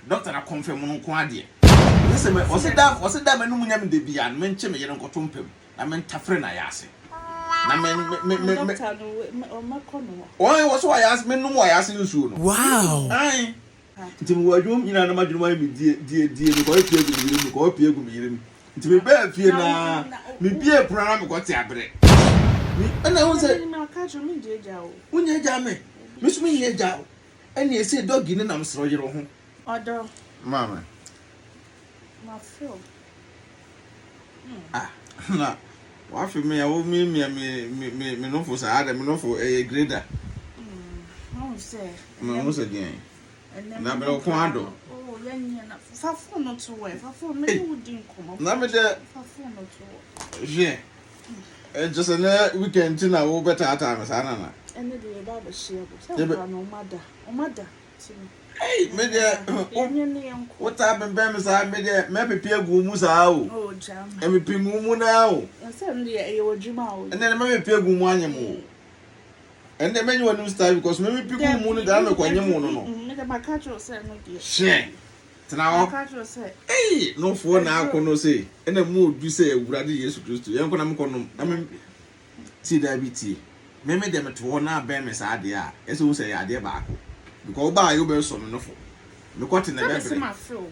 doctor na confirm no ko ade listen me o se da me no munyam de bia no menche me yere nkoto mpem na men tafre na yase na me doctor no o makono o so yase me no mo yase nsuo no wow ai nti me wadwom nyina na madwuma me die me ko pie gu me yire mi nti me ba fie na me bie prana me ko te abre mi ana won say me aka jo me je ja o unya ja me sumi ye ja ene ese dogi ne nam sro yire ho odo mama ma feel na wa fi me ya wo mi no fo sa ada me no fo grader no say mo se din na be ko ado oh yanya na fa phone no to we fa phone me wo din komo na me de fa phone no to je just a weekend na wo better time sa na ene de ba ba share bo say no mada hey me de what happened be me sa me de me pepe agu mu sa o oh jam e me pi mu na o say me de e wo djuma o ene me pepe agu mu anyem o ene me nyu new style because me pi gu mu no da me kwanyem no no me de makacho say no de she tena o makacho say hey no fo na akono say ene mu odu say ewurade Yesu Kristo yen ko na me kono na me ti da bi ti me de me to na be me sa ade a ese wo say ade ba ako because ba you be so no fo me kwete na bebre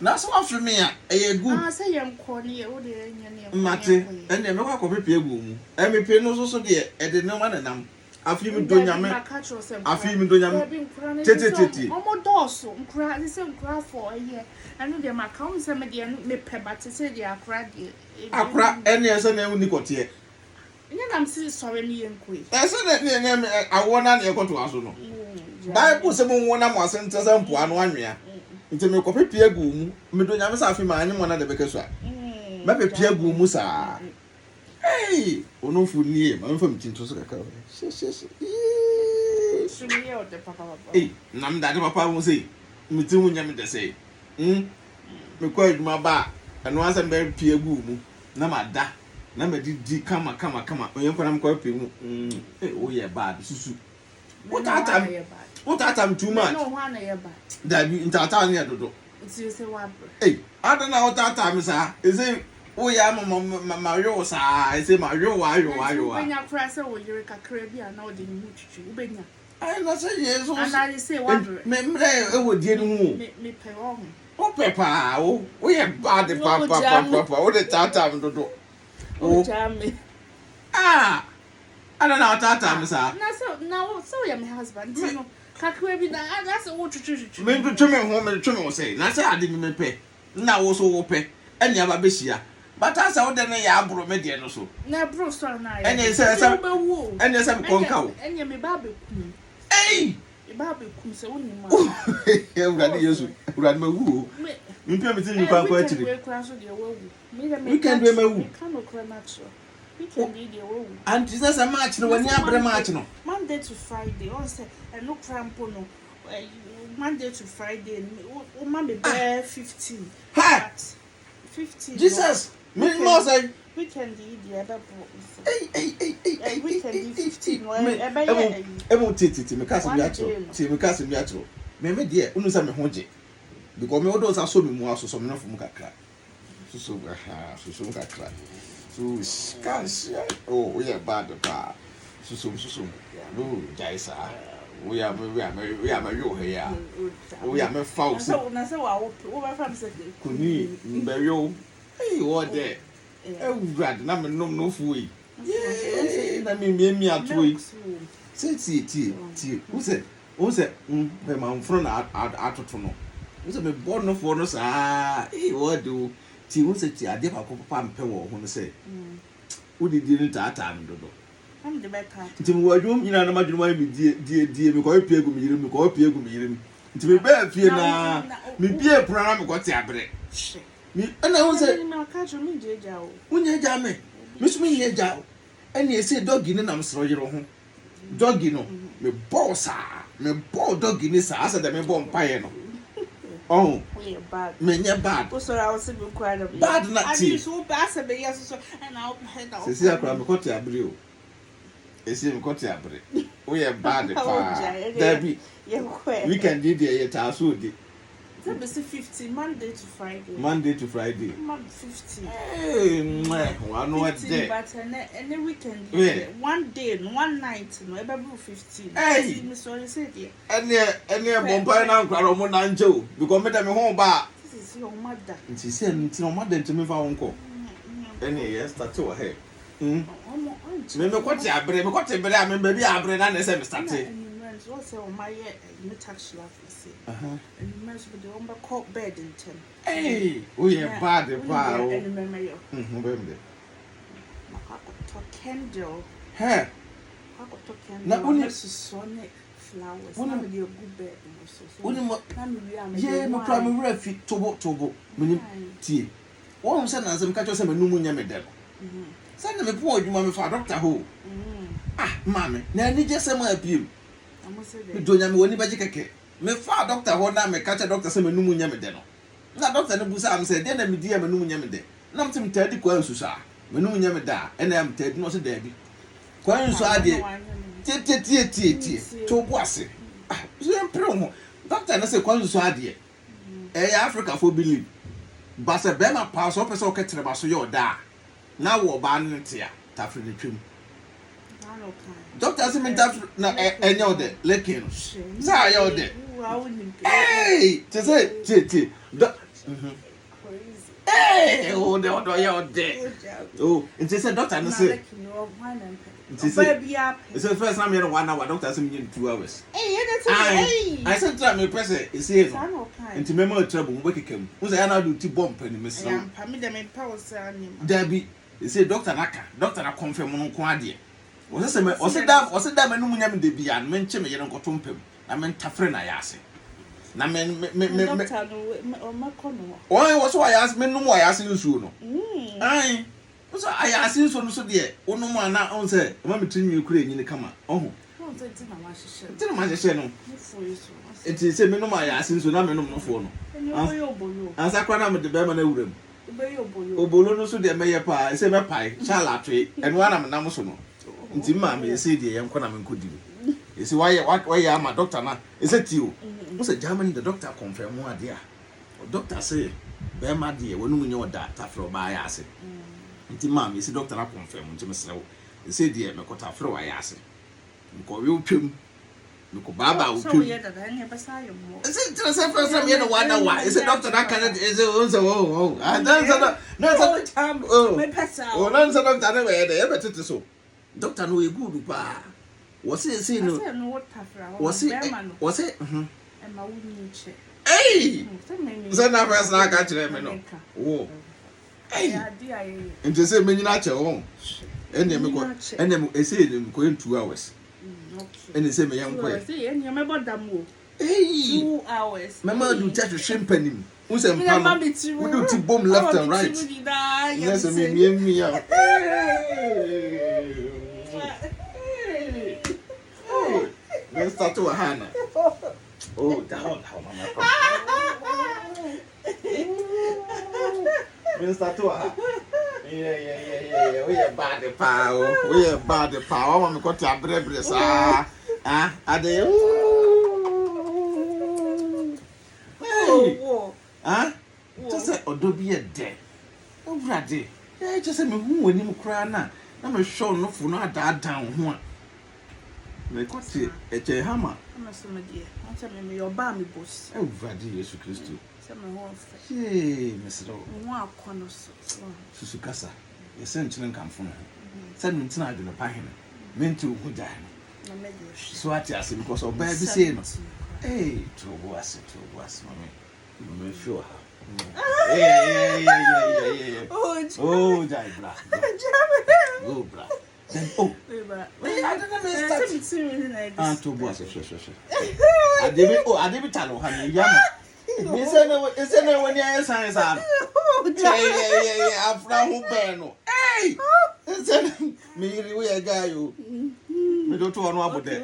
na so afre me a e good say yen ko ne e wo de nya ne mate ene me kwa ko pepe egu mu e me pe no so de e de no ma na nam afi mi do nyame afi mi do nyame tete omo doso nkura se nkura for eye anu de maka o se me de me pe ba te se de akura de akura ene ese na uni kote nya nam si sore mi yenkoi ese na awona na ekoto aso no Bible se mo wona mo asente se mpo anu anwea nti me ko pepe egu mu me do nyame sa afi ma anyi mo na de bekeso a me pepe egu mu sa hey ono fu nie ma mfa mtinto so kaka she sumi o de papa hey nam da de papa mo sei mti mu nyame de sei me ko aduma ba eno asem be pie egu mu na ma da na ma di kama onye kwa nam ko pe mu o ye bad susu what atam too much no one na ye bad da bi ntata na dodo it's say wa hey adana what atam sa eze o ya ma yo sa eze ma yo wa ubenya kura se wo yire kakra bi ana o de ni twitwi ubenya ai na say yeso and I say wa me mre e wo die no hu me pe wo o pepa o ye bad papa o de tata dodo o jame adana what atam sa na so ya my husband no kakra bi na that's wo twitwi me twitwi me say na say ade me pe na wo so wo pe ene aba be hia but as I would ya abro me de no so na bro so na ya ene say me konka wo ene me ba be kum eh e ba be kum se woni ma e urade Yesu urade ma wu me pia me tin ni kwan kwa chiri we kura so de wo wu we can do ma wu kan no kura na so we can do de wo wu and is that match no wani abre match no Monday to Friday on say e no crampo no Monday to Friday o ma be 15 ha 15 Jesus me no say weekend the other boys hey weekend 15 ebo titi me kase mi atro me de unu say me hoje because me odo sa so me mu aso so me no fo mu kakra so kakra so can't oh we are bad pa so no jaisa we are you here we are me false so na say wa wo ba fam say kuni mbeyo hey what there grad na me no fu yi na me atu yi ti who say be man fro na atoto no who say me born no for no sa hey what do ti who say ti ade ba ko papa mpe wo ho no say wo di ni tata mi dodo am de beka ti mo wadwum nyina na madwuma mi die mi ko pie gu mi yire mi ti me ba fie na mi bie prana mi ko ti abre mi ana who say me aka jo mi je ja o unya ja me sumi ye ja ene ese dogi ni nam sro yire ho dogi no me boss me ball dogi ni sa asa da me ball mpaye no oh we bad me nya bad o so ra o se be kwa da bad na ti abi so ba se be yes so and I head out sisi akra me ko ti abre o esi me ko ti abre we bad pa da bi ye kwe weekend dey ye ta so di Say 50 Monday to Friday. Monday to Friday. 50. Hey, one more day. But any weekend, one day, one night, no, about 15. Hey, Miss Sorry said, any bonfire now, Craromo Nanjo, because Madame home bar. this is your mother. And she said, it's no mother to me for uncle. Any yes, that's all her. Remember what I bring, what I bring, maybe I bring an SMS. Also, my tax laugh, you see. And you must be the one called bed in 10. Hey, we are bad, the power. And remember you. Candle. Hey, Not only sonnet flowers, one of your good bed. Yeah, my primary fit to tea. One son as I'm catching some new yammer. Send them a poor you, mammy, for Doctor Who. Ah, mammy, now need just some appeal. Don't you know anybody? Me fa Doctor Who now, me catch a doctor some new yammer. Na doctor no busa am say den na me dia me no nyame de na mtem tadi kwa nsu sa me no nyame da e na am tadi no so da bi kwa nsu ade tie to bo ase so empre mo doctor na say kwa nsu ade ya Africa for believe ba se be ma pa so person o ketere ba so yo da na wo ba ntia tafre ne twem doctor say me tafre na enyo de lekin za yo de hey te say hey, oh, the oh, it's a doctor. And say, it's the first time you're 1 hour. Doctor, in 2 hours. Hey, I said, try me, press it. It's here. And to remember trouble, wake him. Was I not do to bump and miss them? Debbie, they say, Doctor Naka, Doctor, I confirm on Quadia. Was it that man who never did be and mention me, you don't go to him. I meant Tafrena, I say. Na me oh was why I ask me no why I ask you so no ai so I ask you so no so de onu mu ana on say ma me tinu kura nyi ne kama oh tina ma hye no enti say me no ma ya ask you so na me no no fo no ansa kwa na me de be ma na wuram obolo no so de me ye pa say me pai chala twe enu ana me nam so no enti ma me say de ye nko na me nkodi esi why am a doctor na ese ti o was a German the doctor confirm one idea doctor say be ma de wonu munye oda tafro ba ya ase nti ma me esi doctor na confirm nti me serew ese de me kota afro wa ya ase nko we utwem nko baba utwem so ye dada ne be sa yo mo ese tira say first time ye no wada wa ese doctor na kan ese oh and then no me pesa oh no so doctor na we de e betete so doctor no e good pa was it no was it hey so na first na ka kire me no oh hey nti say me nyina che won ene me ko ene me say me ko 2 hours ene say me yan ko say ene me bodam o hey 2 hours mama do touch champagne who say mpa we do to bomb left and right yes me ya let's start to Hannah. Oh, down, mama. Let's start to her. Yeah. We are bad the power. We are bad the power. Mama got to brebre sa. Are they? Just say odobi e de. Owrade. Just say me hu wani mu kra na. Na me show no fu no ada down ho a. Me kwati eche hama. Ama so me die. Ancha me your ba me boss. Owrade Yesu Kristo. Se me ho fe. Mesro. Mo akono so. Susu kasa. Yese nchine nkamfo no. Se no ntina adwene pa hene. Menti ogu da no. Na me die. So ati ase because oba bi say no. Hey, trouble ase mama. Me sure. Yeah. Oh, jai bra. Oh, bra. Then I don't know. To boss, sure. I did tell her, Yama. Is there when you science? Yeah, I'm from Beno. Hey, me, we are guy you. We don't know about that.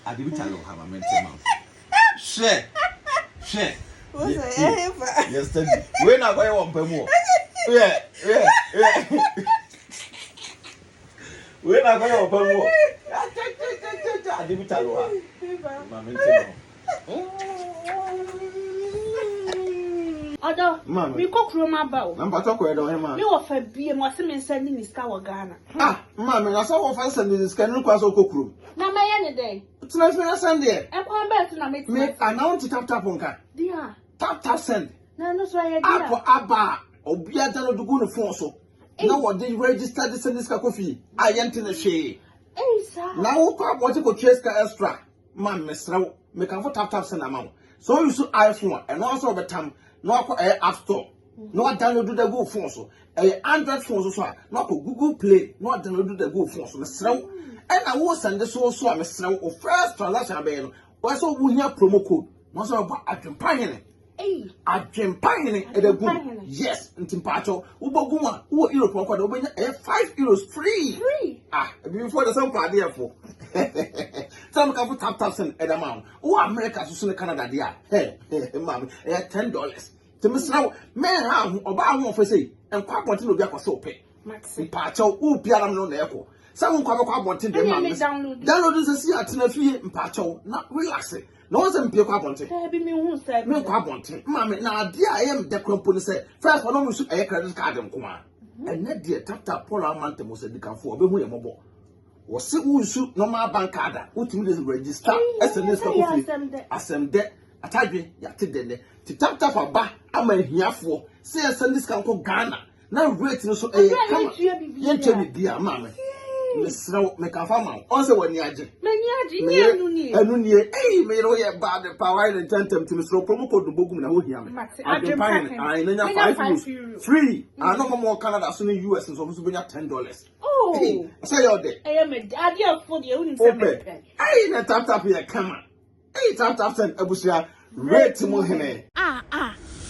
I did tell her, I meant to share. Yesterday, we're not going to more. Yeah. We're not going to more. I didn't tell her. Odo, me cook room about. I'm talking about him. You offer be a Mossim sending his cow Ghana. Ah, mamma, I saw of us and this can request a cook room. Now, my any day. It's not me a Sunday. I'm going back to make me. I know to tap on car. Dear. Tap send. No, no, so I Apple Abba, or Biata to go to Fonso. Now, what they register this and this coffee? I enter the shade. Hey, sir. Now, what you could chase extra. Man, Miss Row, make a tap send amount. So you should iPhone and also the time, no App Store. No download the Go phone so. Android phone so. No Google Play. No download the Go phone so. Miss Row. And I was send this also Miss Row or first transaction ban. Also, we have promo code. Once about a campaign. A campaign at a good. Yes, and Timpacho, Uboguma, who Europe, €5 free. Ah, before the same party, therefore. Some can put tap send at amount. Oh, America to send Canada, dear. Hey, ma'am, $10. To Miss Now, man, how about one for say, and quite wanting to be a so pay. Pacho, who Piano no echo. Someone come up wanting the man. Download this here at Tinafi and Pacho, not relaxing. No one's in Pio Wanting. Me wanting. Mammy, now, dear, I am the company said, first one almost a credit card and come. And that dear tap Paula Mantum was a decaf for a bit more. Was it who shoot no more bank card, which will register as a list of assem debt. I tell you, Yatid, to tap a bar, I'm a here for, say a Sunday Scout Ghana. Now, rating so a come, dear mamma. Miss Row, make a farmer. Also, when you are hey, made all your bad power and tentum to Miss Row promo code the book in the whole year. I know €5 free. I know more Canada soon in US and so to bring up $10. Oh, say your day. I am a daddy for the only open. I ain't a tap here, come on. Hey, tap send Abusia, red to Mohene.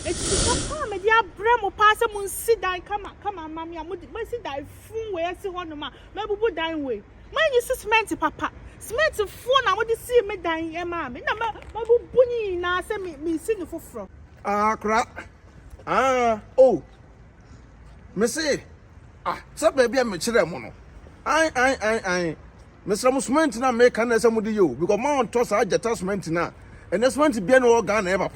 It's a dear Bremo pass a moon sit down. Come on, mammy. I'm going to sit down. Where I see one of my maybe would dine way. Mine is smelty, papa. Smelty phone. I want to see me dying, mammy. Number my bunny now send me sing for from. Ah, crap. Ah, oh, Missy. Ah, so baby, I'm a children. I. Mr. Musment now make an assembly you because Mount Toss I attachment now. And that's meant to be an organ ever.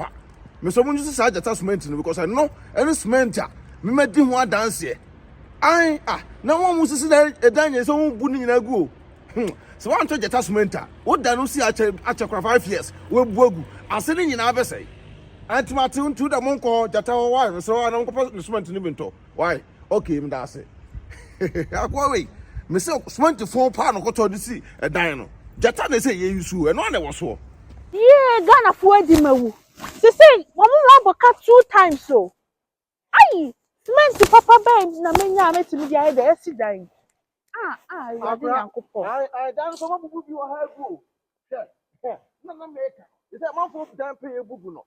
Mr. Mungus is attachment because I know any cementer. Me met him one dance here. No one was there a Daniel so bunny in a go. So I'm to the attachment. What done see at a 5 years? We'll bogu. I'm sitting in our say. Aunt Martin to the monk or Jatawa wife, so I don't propose the cement in even to. Why? Okay, that's it. I go away. Mr. Swanty 4 pound of cotton to see a dino. Jatan say you sue and one was so. Yeah, Ghana for the she said, Mamma cut 2 times so. Aye, meant to Papa Ben, Namina met me the other dying. I dance some of you are go. No, is that one for damn pay a bubuno?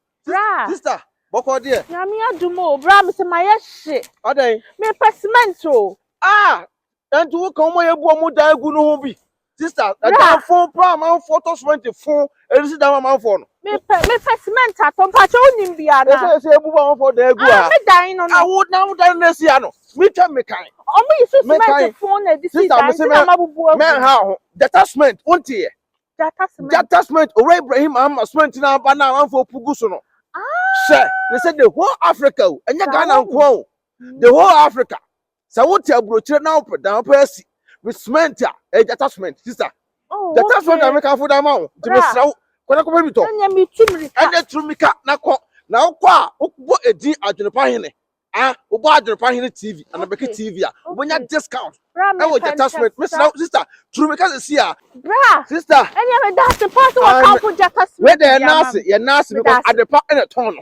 Sister, Boko dear. Namia do more, Brahms and my shit. Are they? Me pessimento. And to come my bomo diagono. Sister, that phone pram photos 24 and sit down my phone. Me pessimento at Pacho Nimbiana. I say, move for the go. I would now done this yano. Me can make kind. Oh, me so phone at this man, how detachment, won't you? Detachment, or Abraham, I'm a spent now, but now I'm for Pugusono. Sir, they said the whole Africa, and you Ghana, the whole Africa. So what you brought now, put down Percy. With cement, a detachment, sister. Oh, the attachment I make for the amount to Miss Row. When I come to talk, and the Trumika, now, what a deal at the Pahine. About the Pahine TV and a Becky TV. When you discount, I will detachment, Miss Row, sister. Trumika is here. Sister, and you have that's the person who come for where they're nasty, you're nasty because at the part in a ton.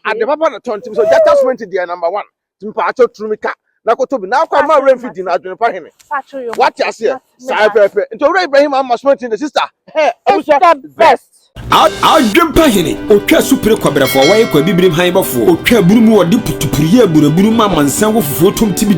At the papa in a ton, so detachment is the number one. Timpacho Trumika. Now come my rain in Adrian. What you say? Cyber. Into Abraham, I must mention the sister. Hey, it's the best. Adrian Pahini, okay, super cobra for why you could be bring high before. Okay, Brumu or Diputuria, Buruma, Mansango for photo TV.